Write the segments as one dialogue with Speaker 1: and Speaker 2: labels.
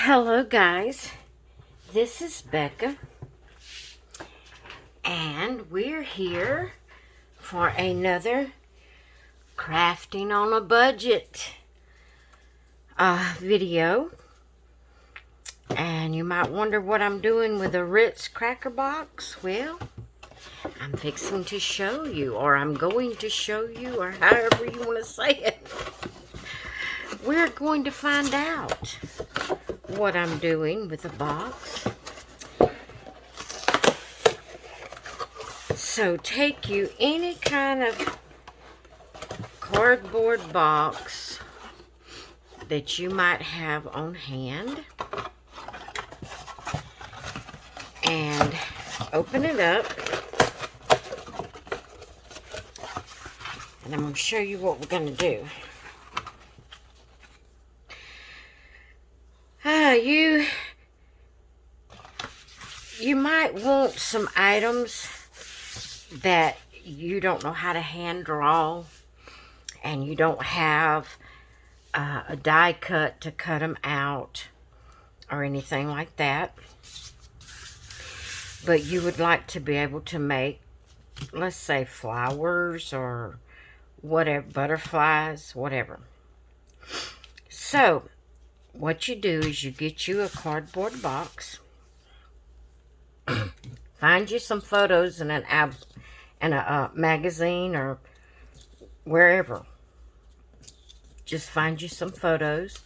Speaker 1: Hello guys, this is Becca and we're here for another crafting on a budget video. And you might wonder what I'm doing with a Ritz cracker box. Well, I'm fixing to show you, or I'm going to show you, or however you want to say it. We're going to find out what I'm doing with the box. So take you any kind of cardboard box that you might have on hand and open it up, and I'm going to show you what we're going to do. You might want some items that you don't know how to hand draw, and you don't have a die cut to cut them out or anything like that. But you would like to be able to make, let's say, flowers or whatever, butterflies, whatever. So what you do is you get you a cardboard box, find you some photos in a magazine or wherever. Just find you some photos,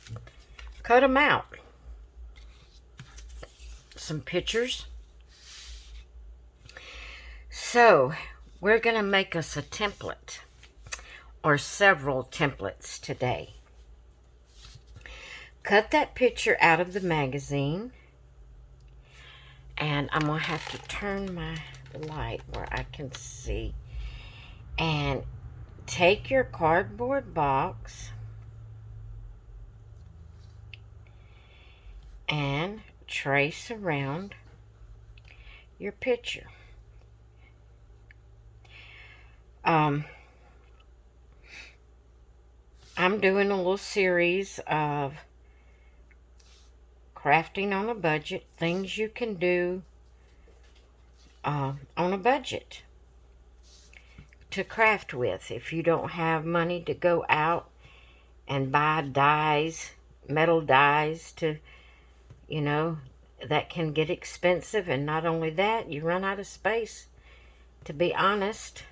Speaker 1: cut them out, some pictures. So we're going to make us a template or several templates today. Cut that picture out of the magazine, and I'm going to have to turn my light where I can see. And take your cardboard box and trace around your picture. I'm doing a little series of crafting on a budget, things you can do on a budget to craft with. If you don't have money to go out and buy dies, metal dies, to, you know, that can get expensive. And not only that, you run out of space, to be honest.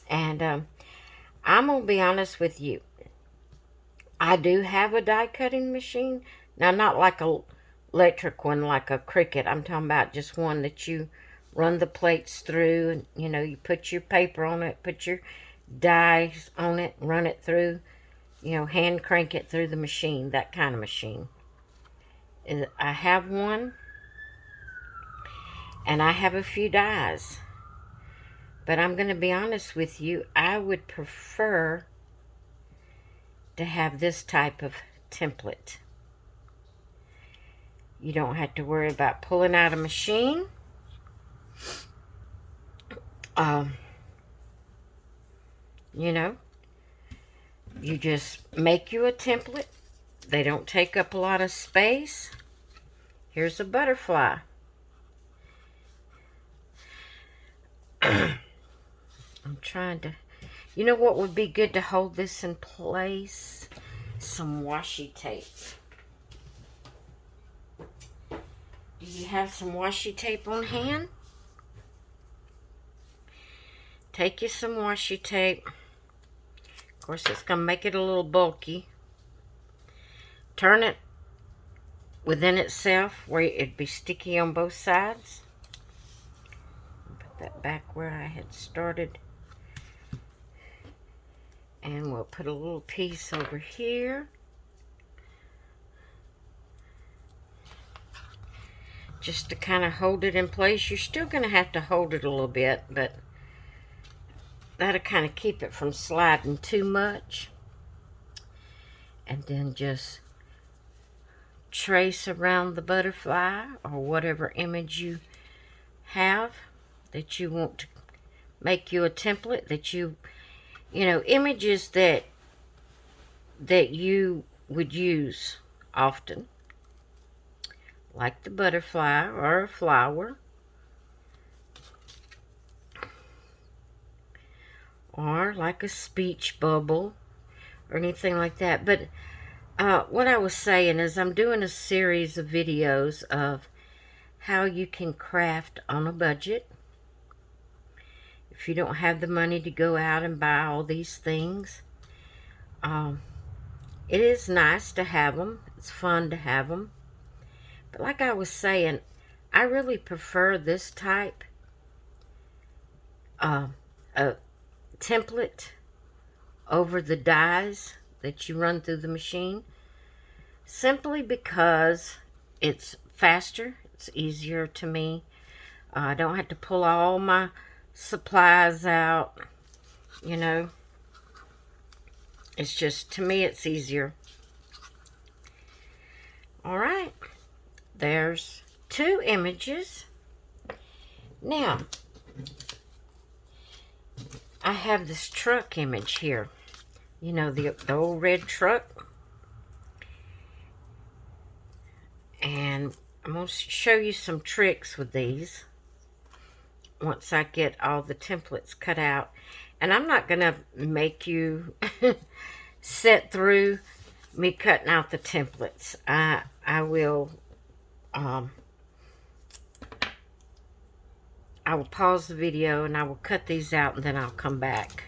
Speaker 1: And I'm going to be honest with you. I do have a die cutting machine. Now, not like a electric one, like a Cricut. I'm talking about just one that you run the plates through, and, you know, you put your paper on it, put your dies on it, run it through, you know, hand crank it through the machine, that kind of machine. I have one, and I have a few dies. But I'm going to be honest with you, I would prefer to have this type of template. You don't have to worry about pulling out a machine. You know, you just make you a template. They don't take up a lot of space. Here's a butterfly. I'm trying to, you know what would be good to hold this in place? Some washi tape. Do you have some washi tape on hand? Take you some washi tape. Of course, it's going to make it a little bulky. Turn it within itself where it'd be sticky on both sides. Put that back where I had started. And we'll put a little piece over here. Just to kind of hold it in place. You're still going to have to hold it a little bit, but that'll kind of keep it from sliding too much. And then just trace around the butterfly or whatever image you have that you want to make you a template, that you know, images that you would use often. like the butterfly or a flower, or like a speech bubble or anything like that. But what I was saying is I'm doing a series of videos of how you can craft on a budget. If you don't have the money to go out and buy all these things, it is nice to have them. It's fun to have them. But like I was saying, I really prefer this type of template over the dies that you run through the machine, simply because it's faster, it's easier to me. I don't have to pull all my supplies out, you know. It's just, to me, it's easier. All right, there's 2 images. Now, I have this truck image here. You know, the old red truck. And I'm going to show you some tricks with these once I get all the templates cut out. And I'm not going to make you sit through me cutting out the templates. I will pause the video and I will cut these out, and then I'll come back.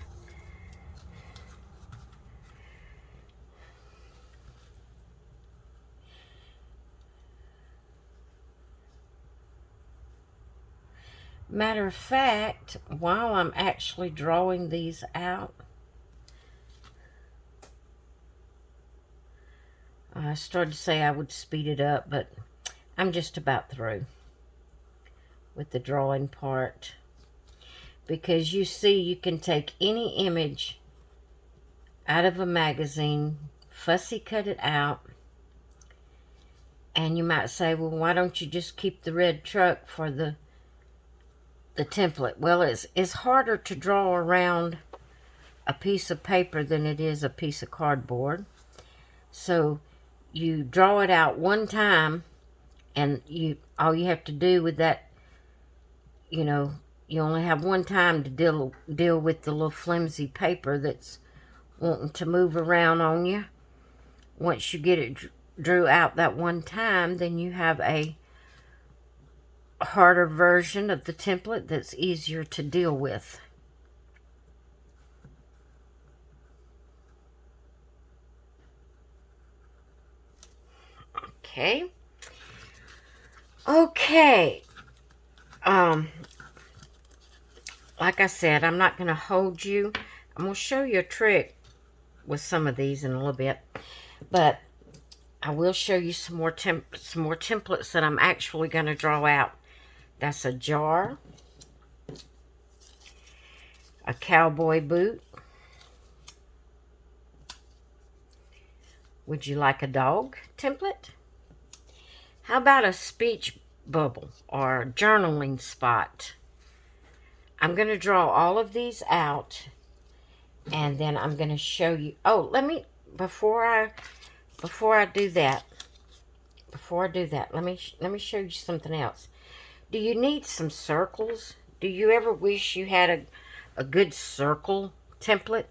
Speaker 1: Matter of fact, while I'm actually drawing these out, I started to say I would speed it up, but I'm just about through with the drawing part. Because you see, you can take any image out of a magazine, fussy cut it out, and you might say, well, why don't you just keep the red truck for the template? Well, it's harder to draw around a piece of paper than it is a piece of cardboard. So you draw it out one time, and all you have to do with that, you know, you only have one time to deal with the little flimsy paper that's wanting to move around on you. Once you get it drew out that one time, then you have a harder version of the template that's easier to deal with. Okay. Like I said, I'm not going to hold you. I'm going to show you a trick with some of these in a little bit, but I will show you some more templates that I'm actually going to draw out. That's a jar, a cowboy boot. Would you like a dog template? How about a speech bubble or journaling spot? I'm going to draw all of these out, and then I'm going to show you. Oh, before I do that, let me show you something else. Do you need some circles? Do you ever wish you had a good circle template?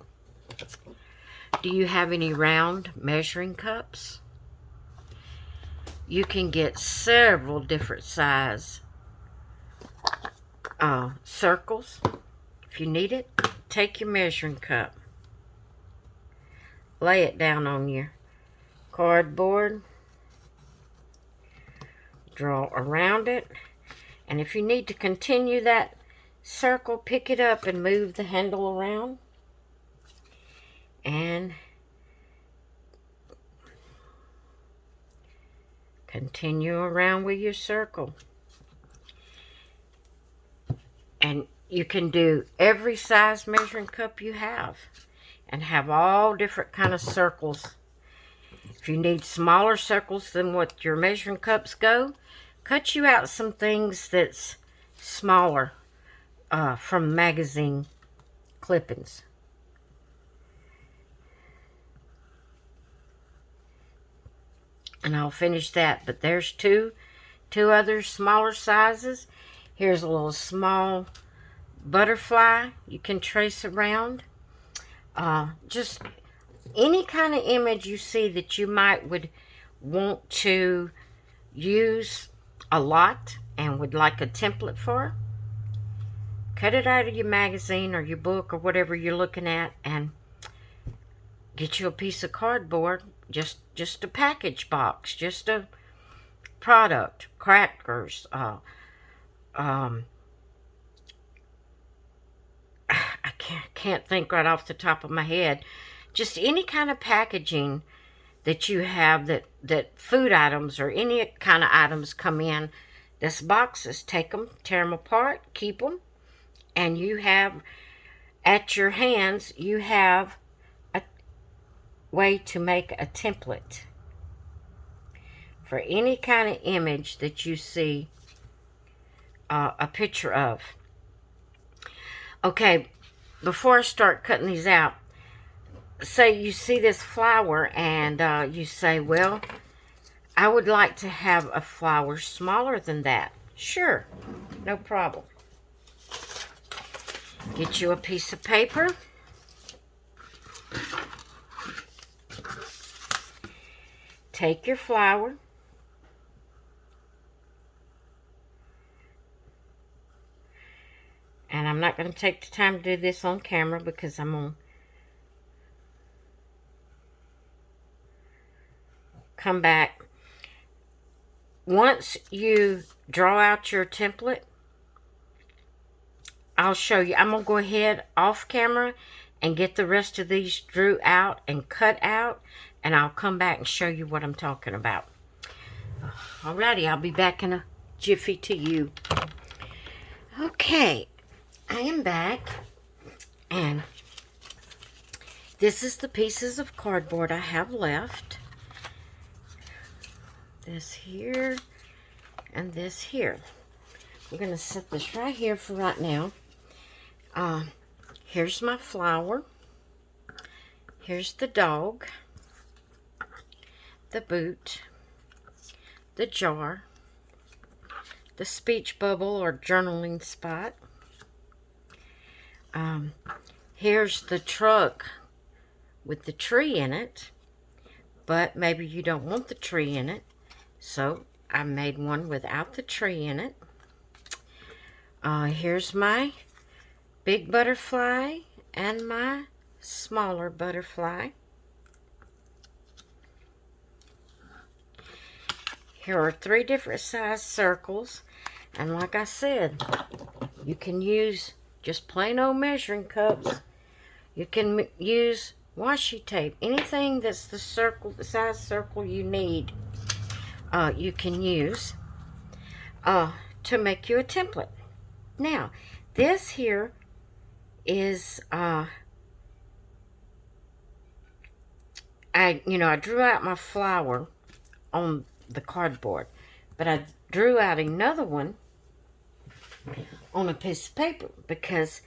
Speaker 1: Do you have any round measuring cups? You can get several different size circles. If you need it, take your measuring cup, lay it down on your cardboard, draw around it, and if you need to continue that circle, pick it up and move the handle around, and continue around with your circle. And you can do every size measuring cup you have and have all different kind of circles. If you need smaller circles than what your measuring cups go, cut you out some things that's smaller from magazine clippings. And I'll finish that. But there's two two other smaller sizes. Here's a little small butterfly you can trace around. Just any kind of image you see that you would want to use a lot and would like a template for, cut it out of your magazine or your book or whatever you're looking at, and get you a piece of cardboard, just a package box, just a product, crackers, I can't think right off the top of my head. Just any kind of packaging that you have that food items or any kind of items come in. This boxes, take them, tear them apart, keep them, and you have at your hands, you have a way to make a template for any kind of image that you see a picture of. Okay, before I start cutting these out, say you see this flower and you say, well, I would like to have a flower smaller than that. Sure, no problem. Get you a piece of paper. Take your flower. And I'm not going to take the time to do this on camera because I'm going to come back. Once you draw out your template, I'll show you. I'm going to go ahead off camera and get the rest of these drew out and cut out, and I'll come back and show you what I'm talking about. Alrighty, I'll be back in a jiffy to you. Okay, I am back, and this is the pieces of cardboard I have left. This here and this here. I'm going to set this right here for right now. Here's my flower. Here's the dog, the boot, the jar, the speech bubble or journaling spot. Here's the truck with the tree in it, but maybe you don't want the tree in it, so I made one without the tree in it. Here's my big butterfly and my smaller butterfly. Here are 3 different size circles, and like I said, you can use just plain old measuring cups. You can use washi tape, anything that's the size circle you need, you can use to make you a template. Now, this here is I drew out my flower on the cardboard, but I drew out another one on a piece of paper because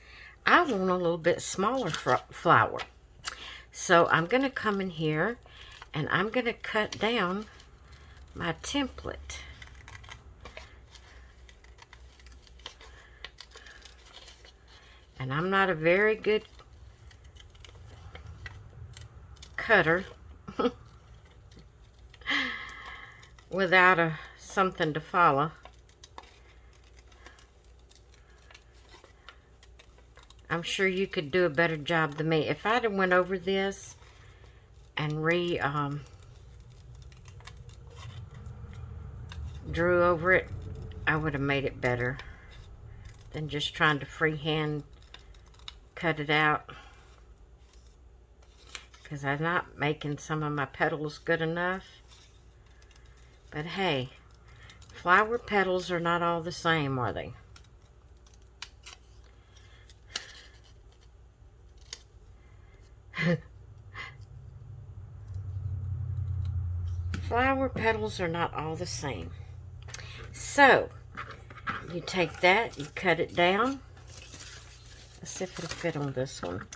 Speaker 1: I want a little bit smaller flower. So I'm going to come in here and I'm going to cut down my template. And I'm not a very good cutter without something to follow. I'm sure you could do a better job than me. If I'd have went over this and drew over it, I would have made it better than just trying to freehand cut it out, because I'm not making some of my petals good enough. But hey, flower petals are not all the same, are they? Flower petals are not all the same. So, you take that, you cut it down. Let's see if it'll fit on this one.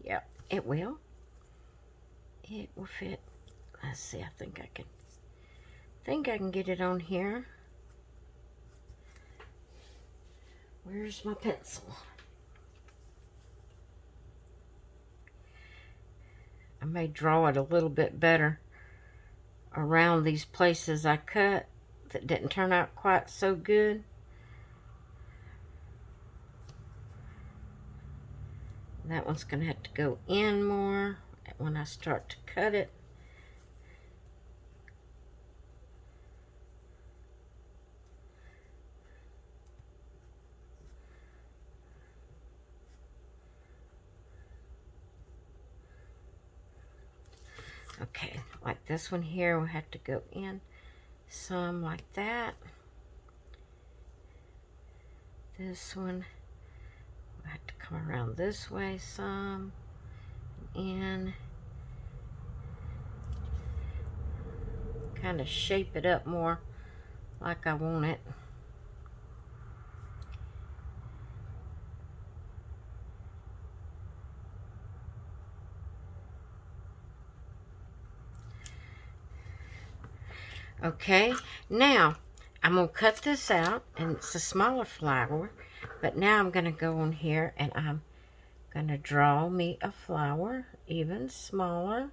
Speaker 1: Yep, it will. It will fit. Let's see, I think I can think I can get it on here. Where's my pencil? I may draw it a little bit better around these places I cut that didn't turn out quite so good. That one's going to have to go in more when I start to cut it. Okay, like this one here will have to go in some like that. This one will have to come around this way some, in. Kind of shape it up more like I want it. Okay, now I'm going to cut this out, and it's a smaller flower, but now I'm going to go on here and I'm going to draw me a flower even smaller.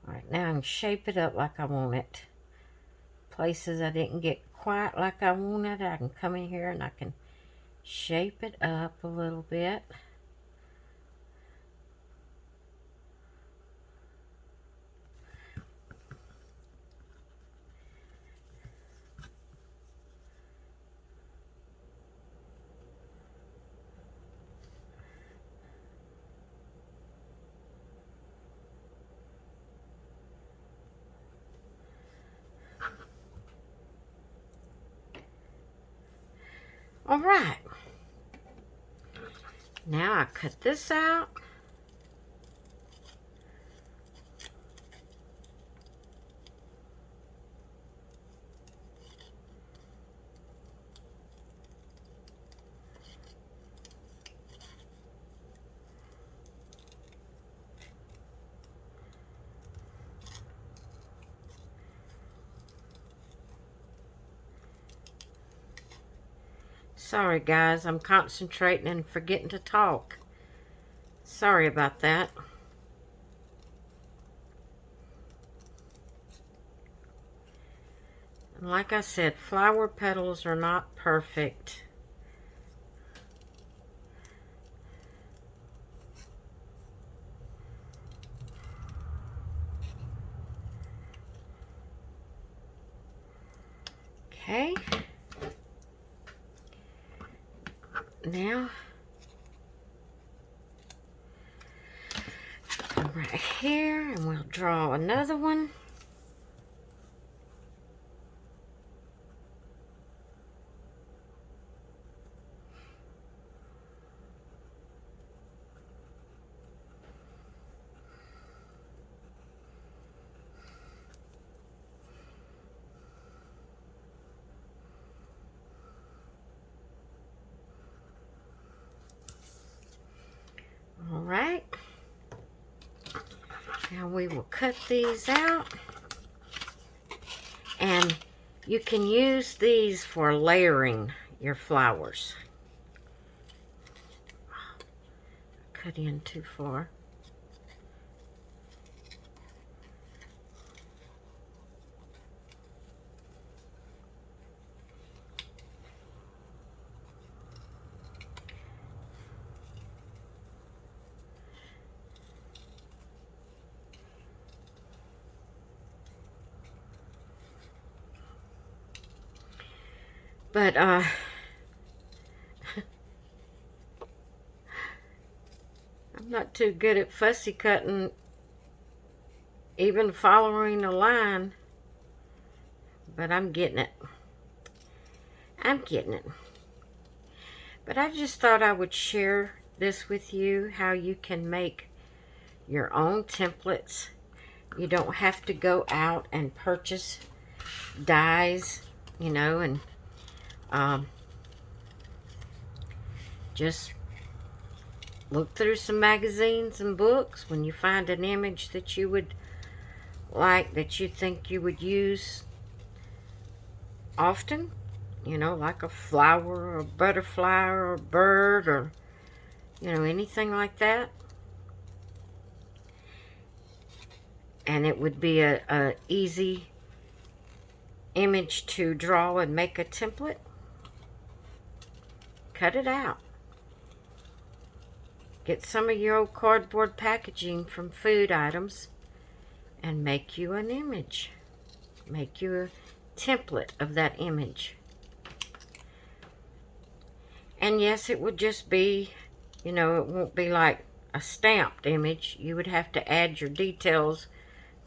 Speaker 1: Alright, now I can shape it up like I want it. Places I didn't get quite like I wanted, I can come in here and I can shape it up a little bit. Alright, now I cut this out. Sorry guys, I'm concentrating and forgetting to talk. Sorry about that. And like I said, flower petals are not perfect. Okay. Now, come right here and we'll draw another one. All right. Now we will cut these out. And you can use these for layering your flowers. Cut in too far. But, I'm not too good at fussy cutting, even following a line. But I'm getting it. I'm getting it. But I just thought I would share this with you, how you can make your own templates. You don't have to go out and purchase dies, you know, and just look through some magazines and books. When you find an image that you would like, that you think you would use often, you know, like a flower or a butterfly or a bird or, you know, anything like that. And it would be a easy image to draw and make a template. Cut it out. Get some of your old cardboard packaging from food items and make you an image. Make you a template of that image. And yes, it would just be, you know, it won't be like a stamped image. You would have to add your details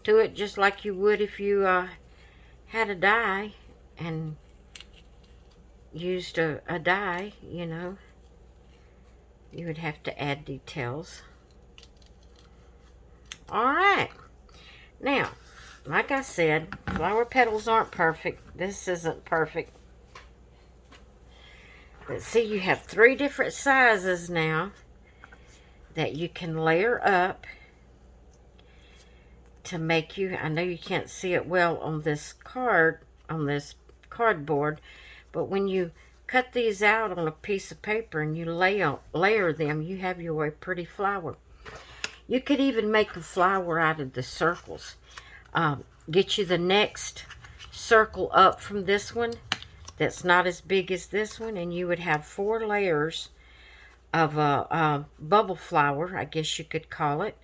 Speaker 1: to it just like you would if you had a die and used a die, you know. You would have to add details. Alright. Now, like I said, flower petals aren't perfect. This isn't perfect. But see, you have 3 different sizes now that you can layer up to make you, I know you can't see it well on this cardboard, but when you cut these out on a piece of paper and you layer them, you have your pretty flower. You could even make a flower out of the circles. Get you the next circle up from this one that's not as big as this one, and you would have 4 layers of a bubble flower, I guess you could call it.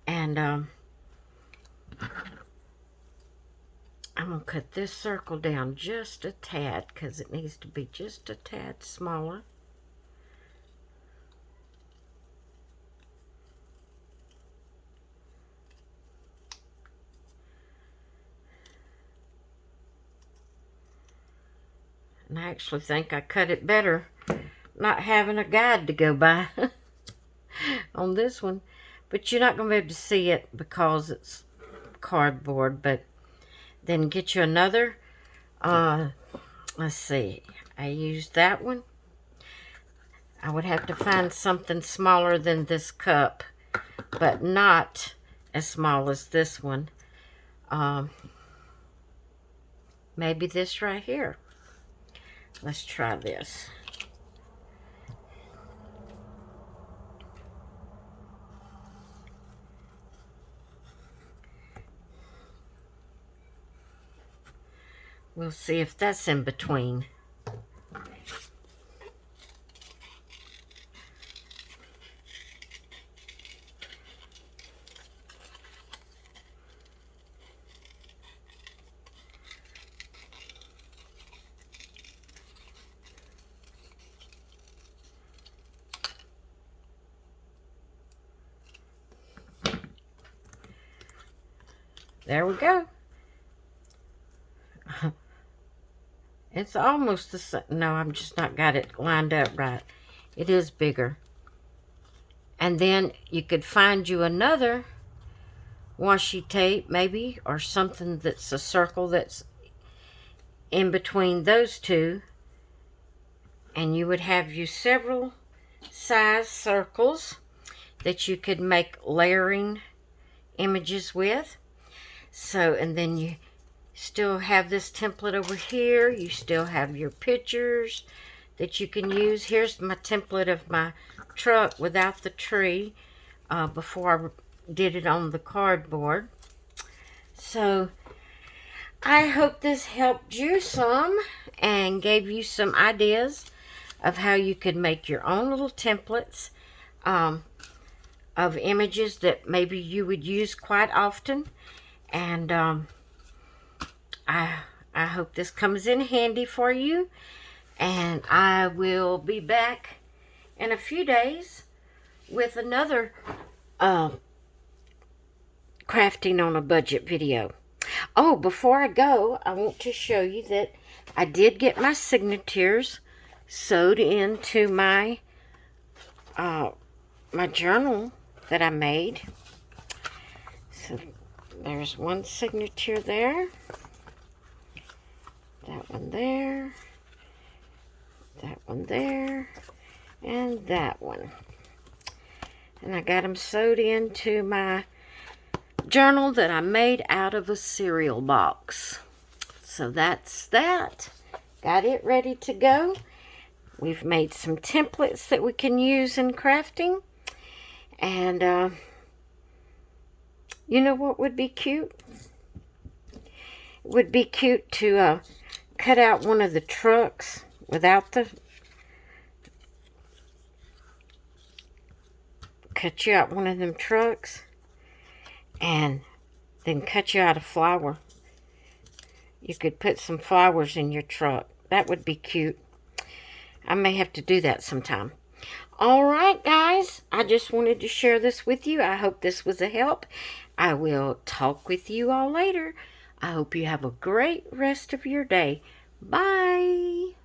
Speaker 1: And I'm going to cut this circle down just a tad because it needs to be just a tad smaller. And I actually think I cut it better not having a guide to go by on this one. But you're not going to be able to see it because it's cardboard. But then get you another, let's see, I used that one. I would have to find something smaller than this cup, but not as small as this one. Maybe this right here. Let's try this. We'll see if that's in between. There we go. It's almost the same. No, I'm just not got it lined up right. It is bigger. And then you could find you another washi tape maybe, or something that's a circle that's in between those two. And you would have you several size circles that you could make layering images with. So, and then you still have this template over here. You still have your pictures that you can use. Here's my template of my truck without the tree before I did it on the cardboard. So I hope this helped you some and gave you some ideas of how you could make your own little templates of images that maybe you would use quite often. And I hope this comes in handy for you. And I will be back in a few days with another crafting on a budget video. Oh, before I go, I want to show you that I did get my signatures sewed into my my journal that I made. So there's one signature there, that one there, that one there, and that one. And I got them sewed into my journal that I made out of a cereal box. So that's that. Got it ready to go. We've made some templates that we can use in crafting. And you know what would be cute? It would be cute to cut out one of the trucks without the... Cut you out one of them trucks and then cut you out a flower. You could put some flowers in your truck. That would be cute. I may have to do that sometime. Alright guys, I just wanted to share this with you. I hope this was a help. I will talk with you all later. I hope you have a great rest of your day. Bye.